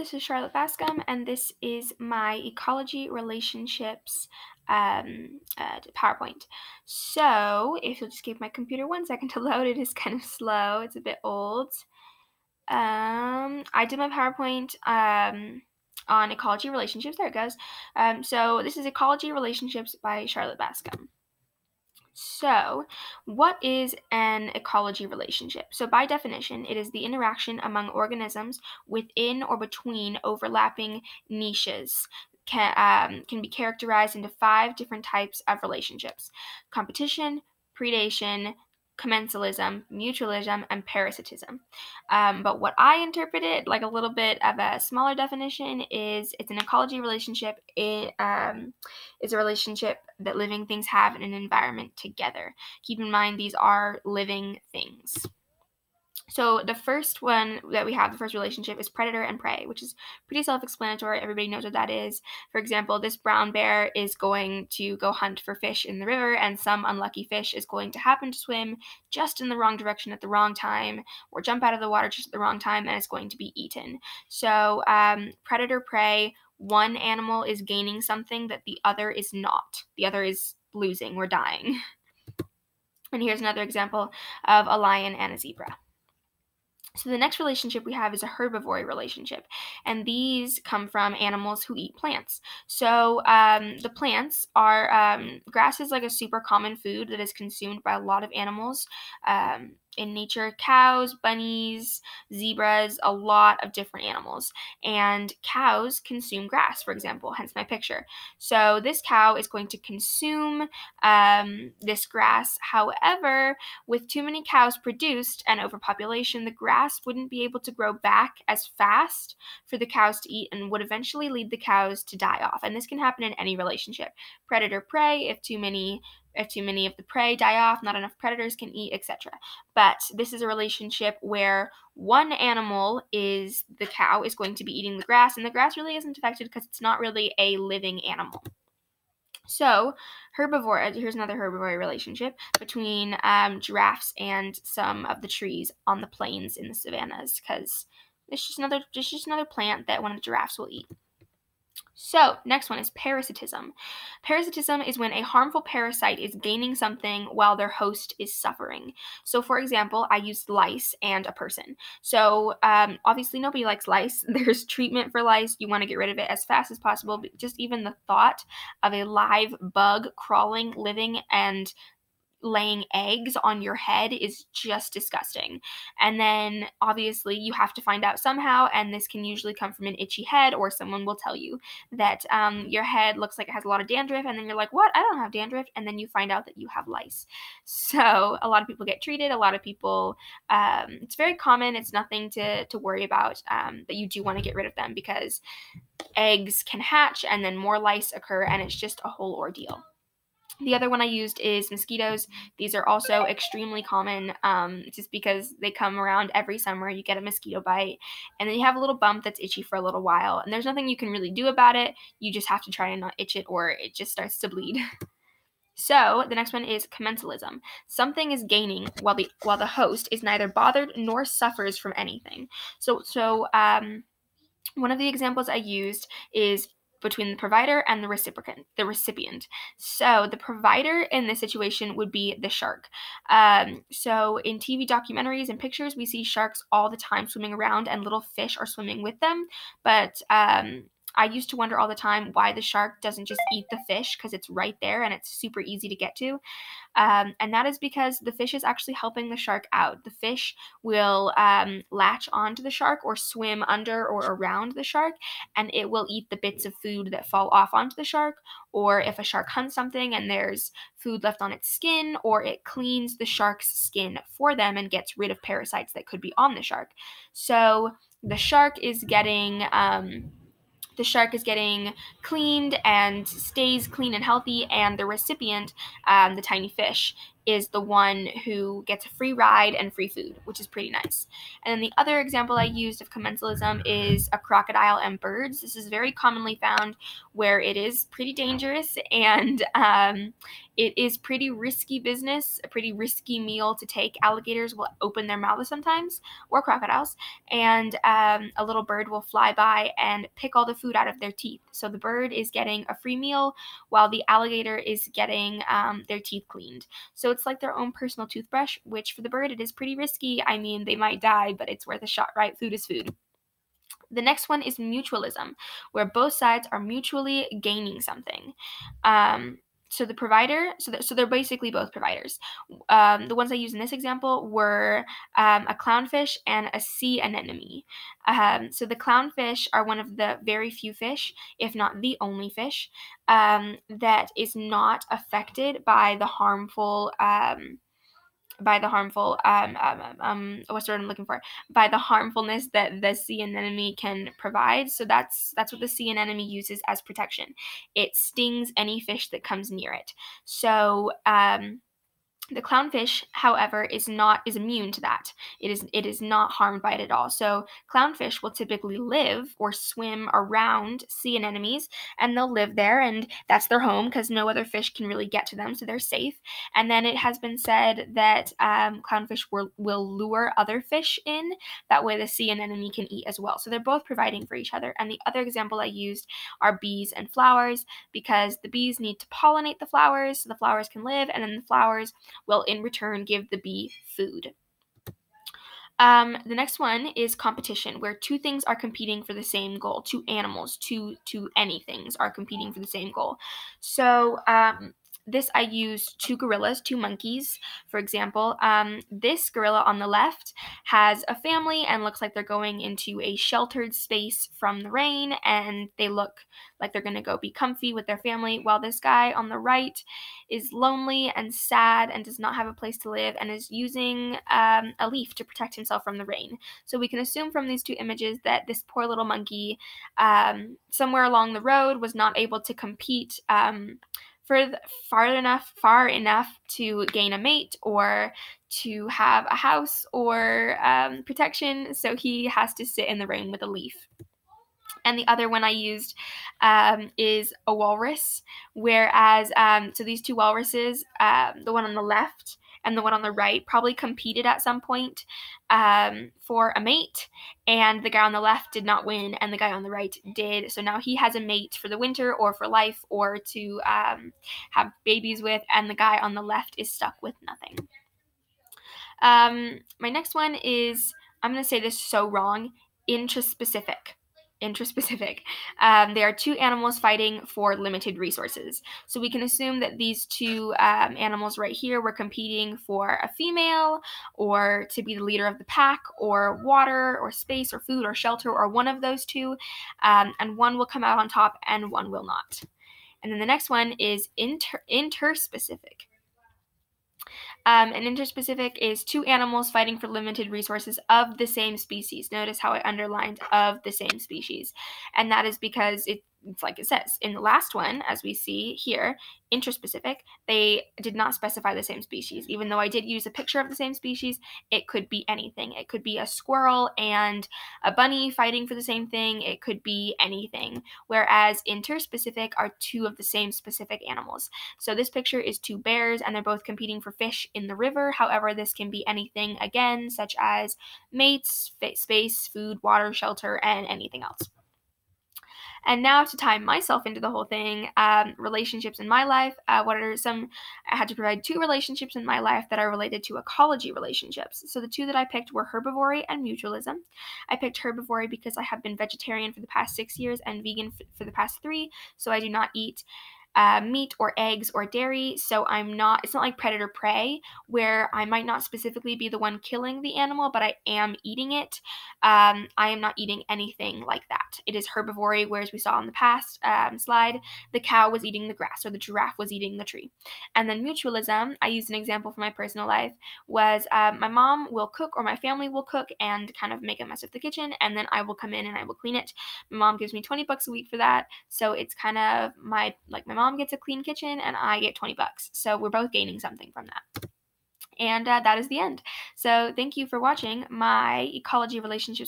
this is Charlotte Bascom, and this is my ecology relationships PowerPoint. So, if you'll just give my computer 1 second to load, it is kind of slow, it's a bit old. I did my PowerPoint on ecology relationships, there it goes. So, this is Ecology Relationships by Charlotte Bascom. So, what is an ecology relationship? So, by definition, it is the interaction among organisms within or between overlapping niches. Can be characterized into 5 different types of relationships: competition, predation, commensalism, mutualism, and parasitism. But what I interpreted, like a little bit of a smaller definition, is it's an ecology relationship. It is a relationship that living things have in an environment together. Keep in mind, these are living things. So the first one that we have, the first relationship, is predator and prey, which is pretty self-explanatory. Everybody knows what that is. For example, this brown bear is going to go hunt for fish in the river, and some unlucky fish is going to happen to swim just in the wrong direction at the wrong time, or jump out of the water just at the wrong time, and it's going to be eaten. So predator-prey, one animal is gaining something that the other is not. The other is losing or dying. And here's another example of a lion and a zebra. So the next relationship we have is a herbivory relationship, and these come from animals who eat plants. So the plants are, grass is like a super common food that is consumed by a lot of animals in nature: cows, bunnies, zebras, a lot of different animals. And cows consume grass, for example, hence my picture. So this cow is going to consume this grass. However, with too many cows produced and overpopulation, the grass wouldn't be able to grow back as fast for the cows to eat and would eventually lead the cows to die off. And this can happen in any relationship: predator-prey, if too many of the prey die off, not enough predators can eat, etc. But this is a relationship where one animal, is the cow, is going to be eating the grass, and the grass really isn't affected because it's not really a living animal. So, here's another herbivory relationship between giraffes and some of the trees on the plains in the savannas, because it's just another plant that one of the giraffes will eat. So, next one is parasitism. Parasitism is when a harmful parasite is gaining something while their host is suffering. So, for example, I used lice and a person. So, obviously nobody likes lice. There's treatment for lice. You want to get rid of it as fast as possible. But just even the thought of a live bug crawling, living, and laying eggs on your head is just disgusting. And then obviously you have to find out somehow, and this can usually come from an itchy head, or someone will tell you that your head looks like it has a lot of dandruff, and then you're like, what? I don't have dandruff. And then you find out that you have lice. So a lot of people get treated. A lot of people, it's very common. It's nothing to worry about, but you do want to get rid of them because eggs can hatch and then more lice occur, and it's just a whole ordeal. The other one I used is mosquitoes. These are also extremely common, just because they come around every summer. You get a mosquito bite, and then you have a little bump that's itchy for a little while, and there's nothing you can really do about it. You just have to try and not itch it, or it just starts to bleed. So the next one is commensalism. Something is gaining while the host is neither bothered nor suffers from anything. So one of the examples I used is between the provider and the recipient. So the provider in this situation would be the shark. So in TV documentaries and pictures, we see sharks all the time swimming around, and little fish are swimming with them. But I used to wonder all the time why the shark doesn't just eat the fish, because it's right there and it's super easy to get to. And that is because the fish is actually helping the shark out. The fish will latch onto the shark or swim under or around the shark, and it will eat the bits of food that fall off onto the shark. Or if a shark hunts something and there's food left on its skin, or it cleans the shark's skin for them and gets rid of parasites that could be on the shark. So the shark is getting cleaned and stays clean and healthy, and the recipient, the tiny fish, is the one who gets a free ride and free food, which is pretty nice. And then the other example I used of commensalism is a crocodile and birds. This is very commonly found where it is pretty dangerous and it is pretty risky business, a pretty risky meal to take. Alligators will open their mouths sometimes, or crocodiles, and a little bird will fly by and pick all the food out of their teeth. So the bird is getting a free meal while the alligator is getting their teeth cleaned. So it's like their own personal toothbrush, which for the bird it is pretty risky. I mean, they might die, but it's worth a shot, right? Food is food. The next one is mutualism, where both sides are mutually gaining something. So the provider, so they're basically both providers. The ones I used in this example were a clownfish and a sea anemone. So the clownfish are one of the very few fish, if not the only fish, that is not affected by the harmful what's the word I'm looking for? By the harmfulness that the sea anemone can provide. So that's what the sea anemone uses as protection. It stings any fish that comes near it. So the clownfish, however, is immune to that. It is not harmed by it at all. So clownfish will typically live or swim around sea anemones, and they'll live there, and that's their home because no other fish can really get to them, so they're safe. And then it has been said that clownfish will lure other fish in. That way the sea anemone can eat as well. So they're both providing for each other. And the other example I used are bees and flowers, because the bees need to pollinate the flowers so the flowers can live, and then the flowers will in return give the bee food. The next one is competition, where two things are competing for the same goal. Two animals, two anythings are competing for the same goal. So this I used two gorillas, two monkeys, for example. This gorilla on the left has a family and looks like they're going into a sheltered space from the rain, and they look like they're going to go be comfy with their family, while this guy on the right is lonely and sad and does not have a place to live and is using a leaf to protect himself from the rain. So we can assume from these two images that this poor little monkey somewhere along the road was not able to compete far enough to gain a mate or to have a house or protection, so he has to sit in the rain with a leaf. And the other one I used is a walrus, whereas, so these two walruses, the one on the left and the one on the right, probably competed at some point for a mate, and the guy on the left did not win, and the guy on the right did. So now he has a mate for the winter or for life or to have babies with, and the guy on the left is stuck with nothing. My next one is, I'm going to say this so wrong, intraspecific. They are two animals fighting for limited resources. So we can assume that these two animals right here were competing for a female, or to be the leader of the pack, or water, or space, or food, or shelter, or one of those two. And one will come out on top and one will not. And then the next one is interspecific. And interspecific is two animals fighting for limited resources of the same species. Notice how I underlined of the same species. And that is because it's like it says in the last one, as we see here, interspecific, they did not specify the same species. Even though I did use a picture of the same species, it could be anything. It could be a squirrel and a bunny fighting for the same thing. It could be anything. Whereas interspecific are two of the same specific animals. So this picture is two bears, and they're both competing for fish in the river. However, this can be anything again, such as mates, space, food, water, shelter, and anything else. And now to tie myself into the whole thing, relationships in my life, I had to provide two relationships in my life that are related to ecology relationships. So the two that I picked were herbivory and mutualism. I picked herbivory because I have been vegetarian for the past 6 years and vegan for the past 3, so I do not eat meat or eggs or dairy, so it's not like predator prey, where I might not specifically be the one killing the animal, but I am eating it. I am not eating anything like that. It is herbivory, whereas we saw on the past slide, the cow was eating the grass or the giraffe was eating the tree. And then mutualism, I used an example from my personal life, was my mom will cook or my family will cook and kind of make a mess of the kitchen, and then I will come in and I will clean it. My mom gives me $20 a week for that, so it's kind of my mom gets a clean kitchen and I get $20. So we're both gaining something from that. And that is the end. So thank you for watching my ecology relationships